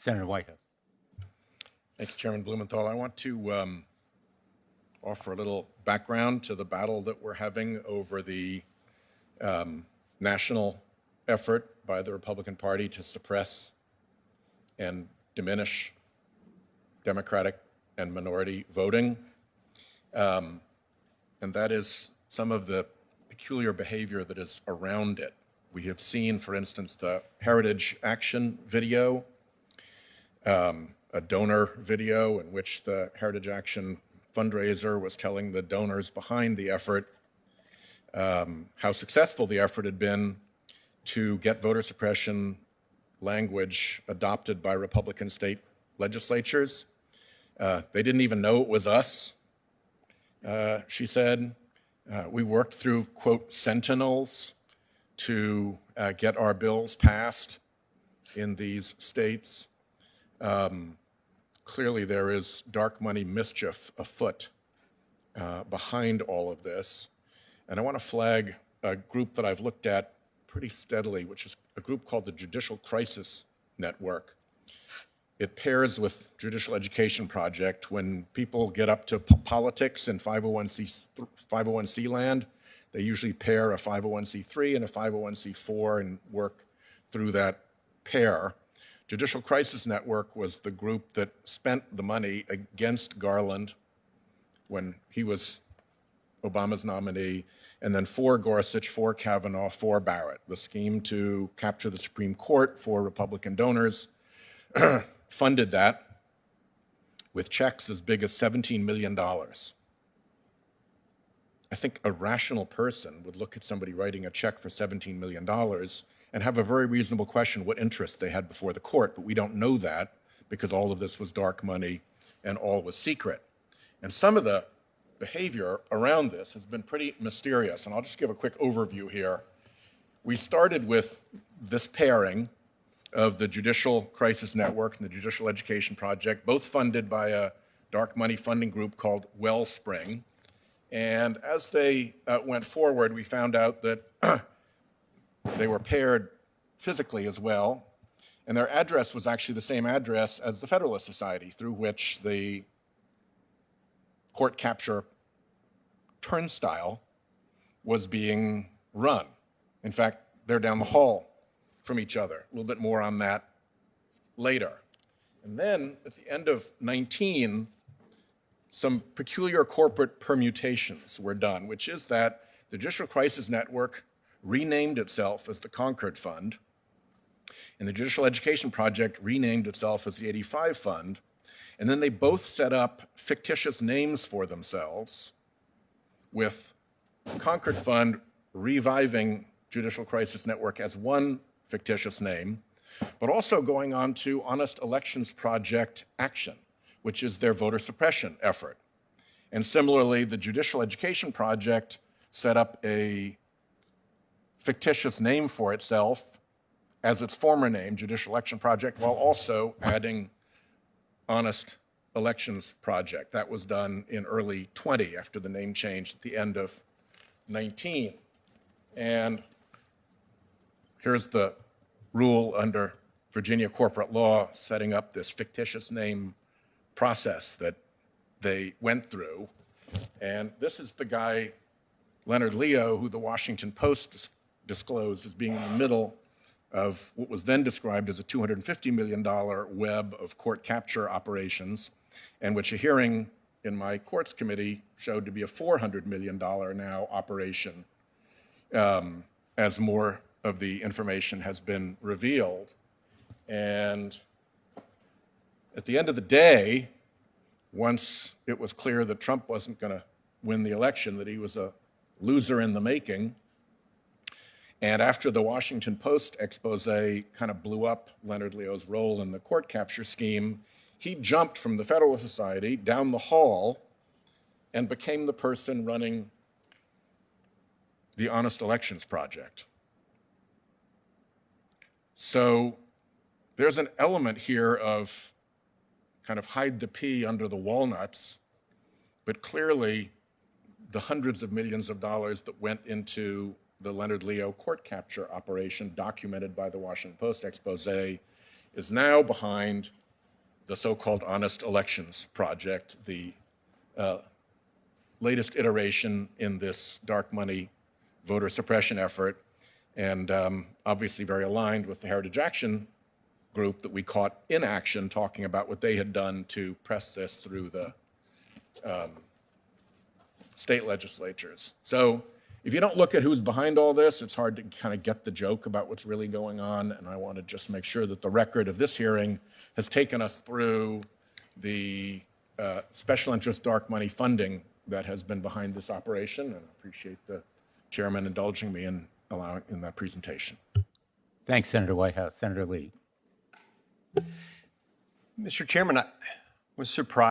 Senator Whitehouse. Thank you, Chairman Blumenthal. I want to offer a little background to the battle that we're having over the national effort by the Republican Party to suppress and diminish Democratic and minority voting. And that is some of the peculiar behavior that is around it. We have seen, for instance, the Heritage Action video, a donor video in which the Heritage Action fundraiser was telling the donors behind the effort how successful the effort had been to get voter suppression language adopted by Republican state legislatures. They didn't even know it was us, she said. We worked through, quote, sentinels to get our bills passed in these states. Clearly there is dark money mischief afoot behind all of this. And I want to flag a group that I've looked at pretty steadily, which is a group called the Judicial Crisis Network. It pairs with Judicial Education Project. When people get up to politics in 501c land, they usually pair a 501c3 and a 501c4 and work through that pair. Judicial Crisis Network was the group that spent the money against Garland when he was Obama's nominee, and then for Gorsuch, for Kavanaugh, for Barrett. The scheme to capture the Supreme Court for Republican donors funded that with checks as big as $17 million. I think a rational person would look at somebody writing a check for $17 million and have a very reasonable question what interest they had before the court, but we don't know that because all of this was dark money and all was secret. And some of the behavior around this has been pretty mysterious, and I'll just give a quick overview here. We started with this pairing of the Judicial Crisis Network and the Judicial Education Project, both funded by a dark money funding group called Wellspring. And as they went forward, we found out that they were paired physically as well, and their address was actually the same address as the Federalist Society, through which the court capture turnstile was being run. In fact, they're down the hall from each other. A little bit more on that later. And then at the end of 19, some peculiar corporate permutations were done, which is that the Judicial Crisis Network renamed itself as the Concord Fund, and the Judicial Education Project renamed itself as the 85 Fund, and then they both set up fictitious names for themselves, with Concord Fund reviving Judicial Crisis Network as one fictitious name, but also going on to Honest Elections Project Action, which is their voter suppression effort. And similarly, the Judicial Education Project set up a fictitious name for itself as its former name, Judicial Election Project, while also adding Honest Elections Project. That was done in early 20 after the name changed at the end of 19. And here's the rule under Virginia corporate law setting up this fictitious name process that they went through. And this is the guy, Leonard Leo, who the Washington Post disclosed as being in the middle of what was then described as a $250 million web of court capture operations, and which a hearing in my courts committee showed to be a $400 million now operation, as more of the information has been revealed. And at the end of the day, once it was clear that Trump wasn't going to win the election, that he was a loser in the making, and after the Washington Post expose kind of blew up Leonard Leo's role in the court capture scheme, he jumped from the Federalist Society down the hall and became the person running the Honest Elections Project. So there's an element here of kind of hide the pea under the walnuts, but clearly the hundreds of millions of dollars that went into the Leonard Leo court capture operation documented by the Washington Post expose is now behind the so-called Honest Elections Project, the latest iteration in this dark money voter suppression effort, and obviously very aligned with the Heritage Action group that we caught in action talking about what they had done to press this through the state legislatures. So if you don't look at who's behind all this, it's hard to kind of get the joke about what's really going on. And I want to just make sure that the record of this hearing has taken us through the special interest dark money funding that has been behind this operation. And I appreciate the chairman indulging me in that presentation. Thanks, Senator Whitehouse. Senator Lee. Mr. Chairman, I was surprised